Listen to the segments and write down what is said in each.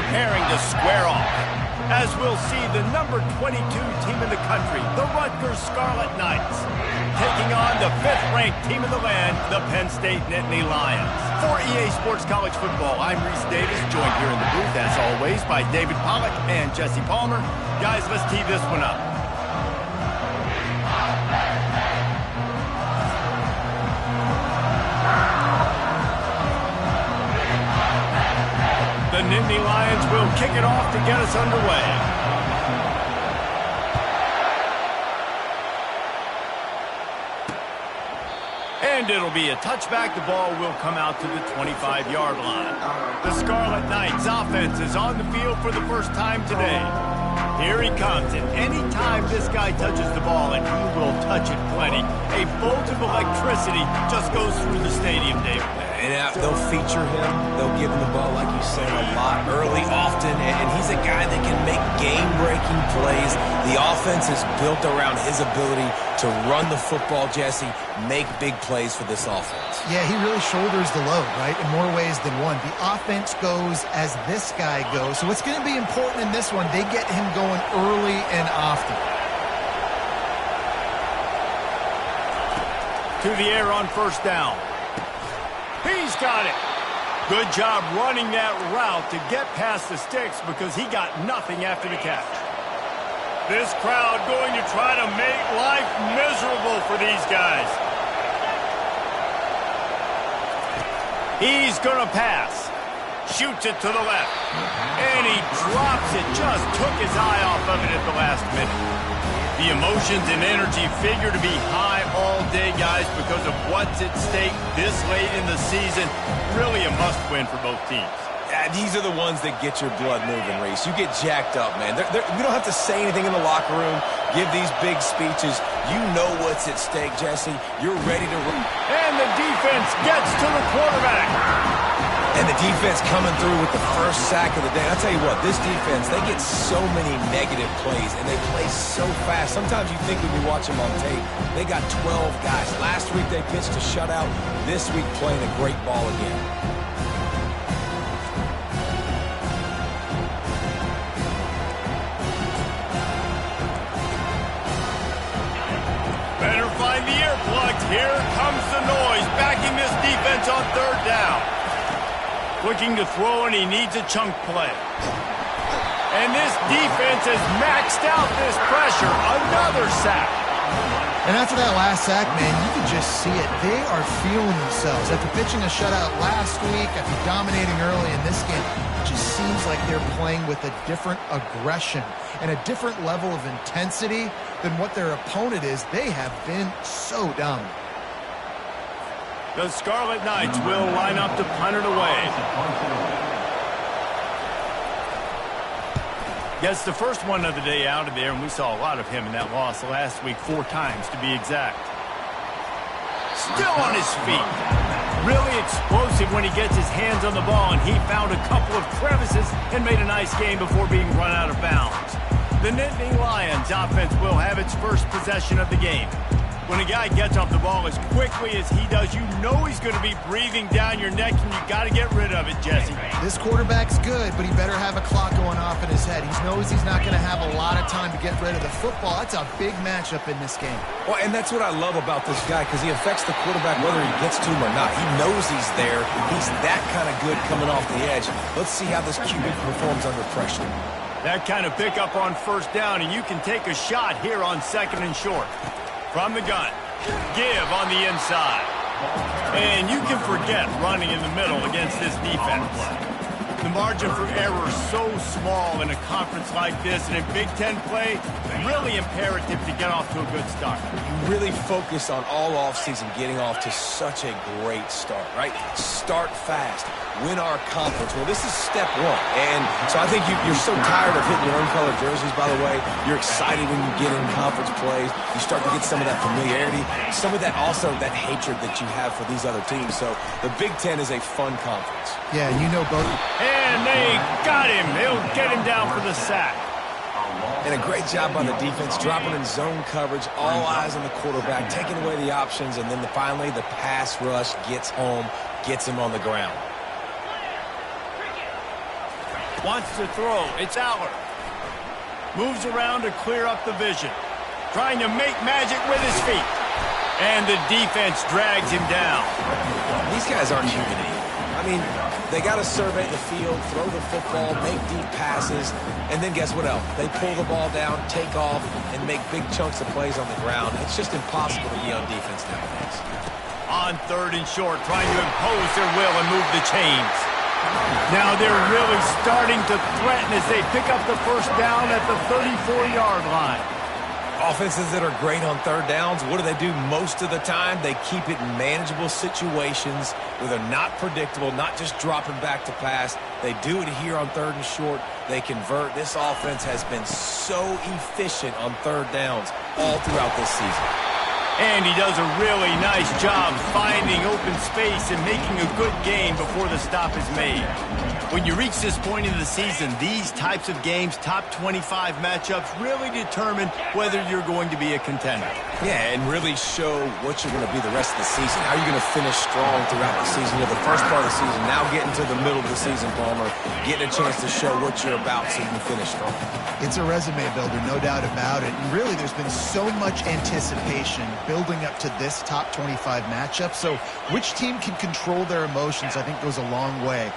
preparing to square off. As we'll see, the number 22 team in the country, the Rutgers Scarlet Knights, taking on the 5th-ranked team in the land, the Penn State Nittany Lions. For EA Sports College Football, I'm Reese Davis, joined here in the booth, as always, by David Pollack and Jesse Palmer. Guys, let's tee this one up. The Nittany Lions will kick it off to get us underway. And it'll be a touchback. The ball will come out to the 25-yard line. The Scarlet Knights offense is on the field for the first time today. Here he comes, and any time this guy touches the ball, and he will touch it plenty, a bolt of electricity just goes through the stadium, David. And they'll feature him. They'll give him the ball, like you said, a lot, early, often, and he's a guy that can make game-breaking plays. The offense is built around his ability to run the football, Jesse, make big plays for this offense. Yeah, he really shoulders the load, right, in more ways than one. The offense goes as this guy goes, so it's going to be important in this one. They get him going early and often. To the air on first down. He's got it. Good job running that route to get past the sticks because he got nothing after the catch. This crowd going to try to make life miserable for these guys. He's going to pass. Shoots it to the left. And he drops it. Just took his eye off of it at the last minute. The emotions and energy figure to be high all day, guys, because of what's at stake this late in the season. Really a must-win for both teams. These are the ones that get your blood moving, Reese. You get jacked up, man. We don't have to say anything in the locker room, give these big speeches. You know what's at stake, Jesse. You're ready to run. And the defense gets to the quarterback. And the defense coming through with the first sack of the day. I'll tell you what, this defense, they get so many negative plays, and they play so fast. Sometimes you think when you watch them on tape, they got 12 guys. Last week they pitched a shutout. This week playing a great ball again. Better find the earplugs. Here comes the noise, backing this defense on third down. Looking to throw, and he needs a chunk play. And this defense has maxed out this pressure. Another sack. And after that last sack, man, you can just see it. They are feeling themselves. After pitching a shutout last week, after dominating early in this game, it just seems like they're playing with a different aggression and a different level of intensity than what their opponent is. They have been so dominant. The Scarlet Knights will line up to punt it away. Gets the first one of the day out of there, and we saw a lot of him in that loss last week, 4 times to be exact. Still on his feet. Really explosive when he gets his hands on the ball, and he found a couple of crevices and made a nice game before being run out of bounds. The Nittany Lions offense will have its first possession of the game. When a guy gets off the ball as quickly as he does, you know he's going to be breathing down your neck, and you got to get rid of it, Jesse. This quarterback's good, but he better have a clock going off in his head. He knows he's not going to have a lot of time to get rid of the football. That's a big matchup in this game. Well, and that's what I love about this guy, because he affects the quarterback whether he gets to him or not. He knows he's there. He's that kind of good coming off the edge. Let's see how this QB performs under pressure. That kind of pickup on first down, and you can take a shot here on second and short. From the gun, give on the inside. And you can forget running in the middle against this defense. The margin for error is so small in a conference like this, and in Big Ten play, really imperative to get off to a good start. You really focus on all offseason getting off to such a great start, right? Start fast. Win our conference. Well, this is step one. And so I think you're so tired of hitting your own color jerseys, by the way. You're excited when you get in conference plays. You start to get some of that familiarity, some of that also that hatred that you have for these other teams. So the Big Ten is a fun conference. Yeah, you know both. And they got him. They'll get him down for the sack. And a great job by the defense, dropping in zone coverage, all eyes on the quarterback, taking away the options, and then finally the pass rush gets home, gets him on the ground. Wants to throw. It's Aller. Moves around to clear up the vision. Trying to make magic with his feet. And the defense drags him down. These guys aren't human either. I mean, they got to survey the field, throw the football, make deep passes, and then guess what else? They pull the ball down, take off, and make big chunks of plays on the ground. It's just impossible to be on defense nowadays. On 3rd and short, trying to impose their will and move the chains. Now they're really starting to threaten as they pick up the first down at the 34-yard line. Offenses that are great on 3rd downs, what do? Most of the time, they keep it in manageable situations where they're not predictable, not just dropping back to pass. They do it here on 3rd and short. They convert. This offense has been so efficient on 3rd downs all throughout this season. And he does a really nice job finding open space and making a good gain before the stop is made. When you reach this point in the season, these types of games, top 25 matchups, really determine whether you're going to be a contender. Yeah, and really show what you're going to be the rest of the season. How you're going to finish strong throughout the season. You know, the first part of the season, now getting to the middle of the season, Palmer, getting a chance to show what you're about so you can finish strong. It's a resume builder, no doubt about it. And really, there's been so much anticipation building up to this top 25 matchup. So which team can control their emotions, I think, goes a long way.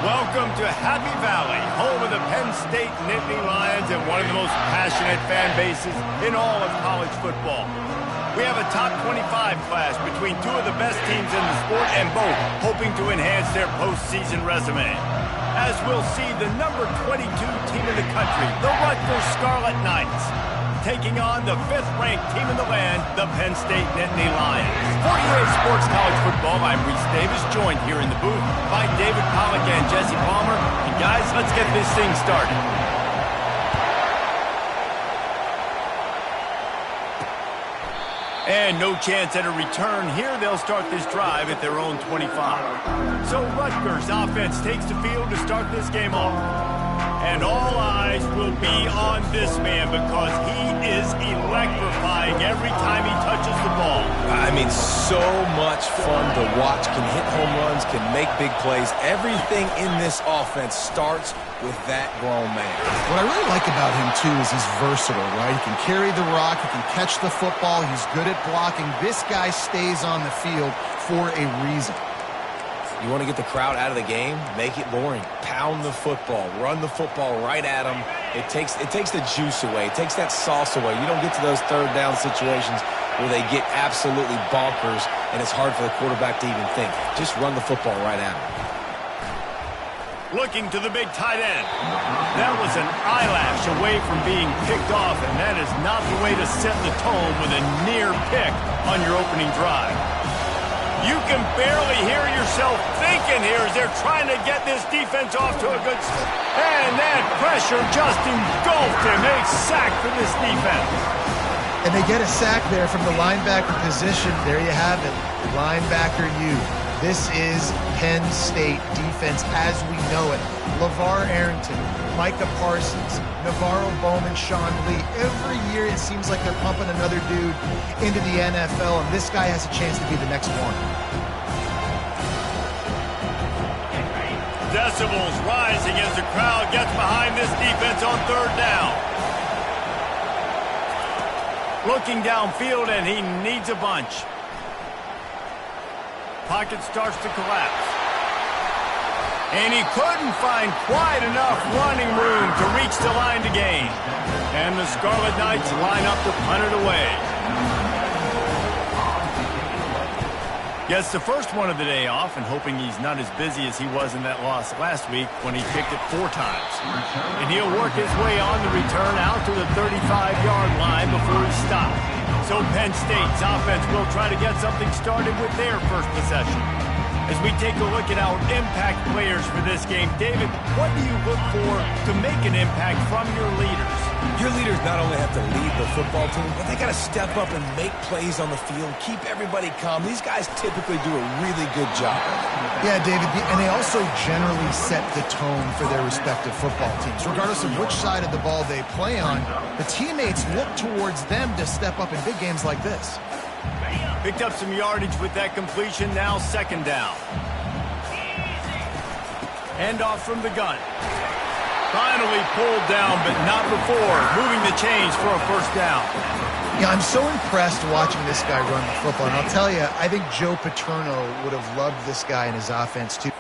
Welcome to Happy Valley, home of the Penn State Nittany Lions and one of the most passionate fan bases in all of college football. We have a top 25 class between two of the best teams in the sport and both hoping to enhance their postseason resume. As we'll see, the number 22 team in the country, the Rutgers Scarlet Knights. taking on the 5th-ranked team in the land, the Penn State Nittany Lions. For EA Sports College Football, I'm Reese Davis, joined here in the booth by David Pollack and Jesse Palmer. And guys, let's get this thing started. And no chance at a return here. They'll start this drive at their own 25. So Rutgers offense takes the field to start this game off. And all eyes will be on this man because he is electrifying every time he touches the ball. I mean, so much fun to watch. Can hit home runs, can make big plays. Everything in this offense starts with that grown man. What I really like about him, too, is he's versatile, right? He can carry the rock, he can catch the football, he's good at blocking. This guy stays on the field for a reason. You want to get the crowd out of the game? Make it boring. Pound the football. Run the football right at them. It takes the juice away. It takes that sauce away. You don't get to those third down situations where they get absolutely bonkers and it's hard for the quarterback to even think. Just run the football right at them. Looking to the big tight end. That was an eyelash away from being picked off, and that is not the way to set the tone with a near pick on your opening drive. You can barely hear yourself thinking here as they're trying to get this defense off to a good start. And that pressure just engulfed him. A sack for this defense. And they get a sack there from the linebacker position. There you have it. Linebacker U. This is Penn State defense as we know it. LeVar Arrington, Micah Parsons, Navarro Bowman, Sean Lee. Every year it seems like they're pumping another dude into the NFL, and this guy has a chance to be the next one. Decibels rising as the crowd gets behind this defense on third down. Looking downfield, and he needs a bunch. Pocket starts to collapse. And he couldn't find quite enough running room to reach the line to gain. And the Scarlet Knights line up to punt it away. Gets the first one of the day off and hoping he's not as busy as he was in that loss last week when he kicked it 4 times. And he'll work his way on the return out to the 35-yard line before he stops. So Penn State's offense will try to get something started with their first possession. As we take a look at our impact players for this game, David, what do you look for to make an impact from your leaders? Your leaders not only have to lead the football team, but they got to step up and make plays on the field, keep everybody calm. These guys typically do a really good job. Yeah, David, and they also generally set the tone for their respective football teams. Regardless of which side of the ball they play on, the teammates look towards them to step up in big games like this. Picked up some yardage with that completion, now second down. Handoff from the gun. Finally pulled down, but not before moving the chains for a first down. Yeah, I'm so impressed watching this guy run the football. And I'll tell you, I think Joe Paterno would have loved this guy in his offense too.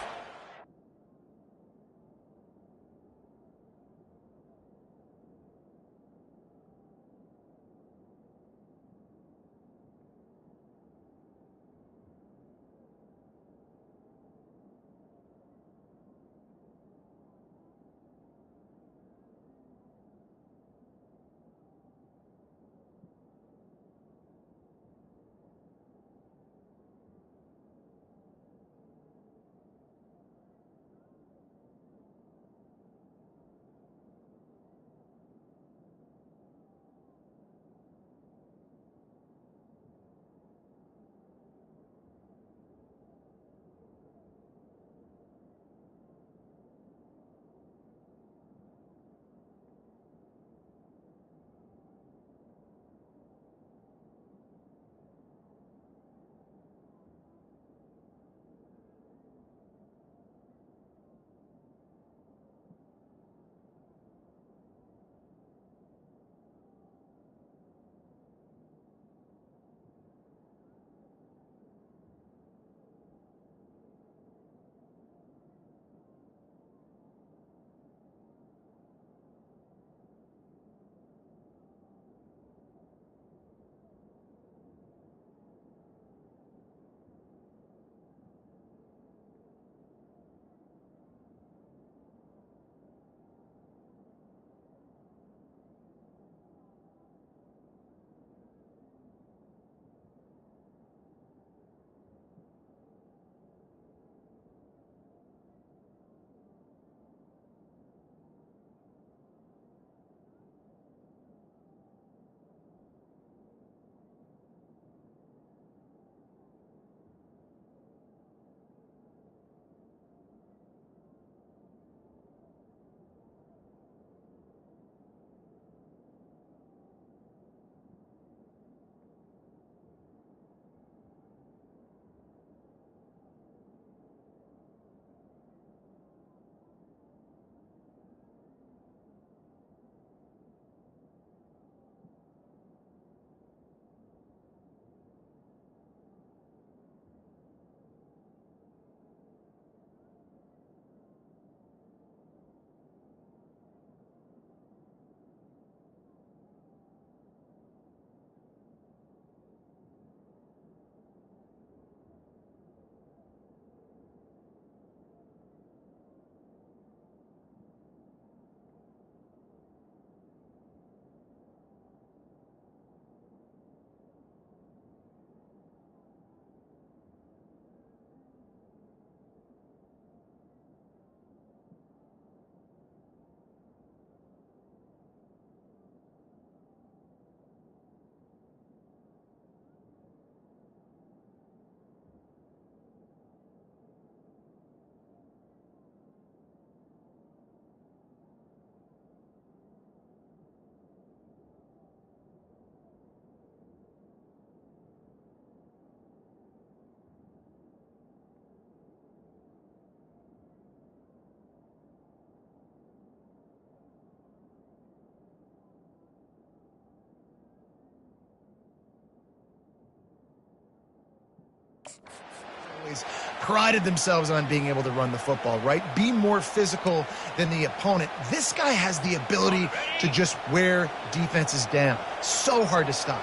always prided themselves on being able to run the football, right? Be more physical than the opponent. This guy has the ability to just wear defenses down. So hard to stop.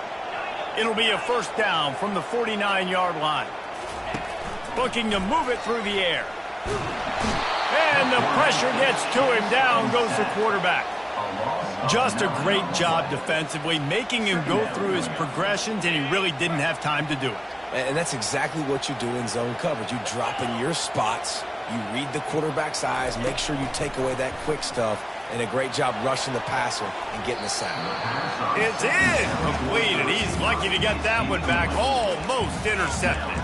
It'll be a first down from the 49-yard line. Looking to move it through the air. And the pressure gets to him. Down goes the quarterback. Just a great job defensively, making him go through his progressions, and he really didn't have time to do it. And that's exactly what you do in zone coverage. You drop in your spots, you read the quarterback's eyes, make sure you take away that quick stuff, and a great job rushing the passer and getting the sack. It's incomplete, and he's lucky to get that one back, almost intercepted.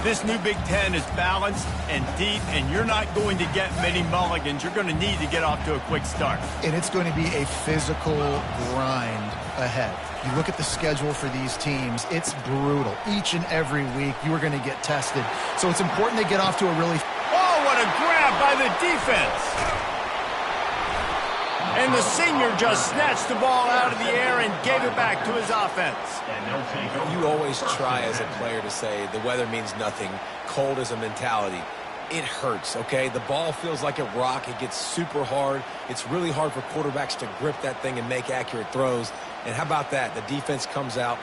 This new Big Ten is balanced and deep, and you're not going to get many mulligans. You're going to need to get off to a quick start. And it's going to be a physical grind ahead. You look at the schedule for these teams, it's brutal. Each and every week, you are going to get tested. So it's important they get off to a really... Oh, what a grab by the defense! And the senior just snatched the ball out of the air and gave it back to his offense. You always try as a player to say the weather means nothing. Cold is a mentality. It hurts, okay? The ball feels like a rock. It gets super hard. It's really hard for quarterbacks to grip that thing and make accurate throws. And how about that? The defense comes out,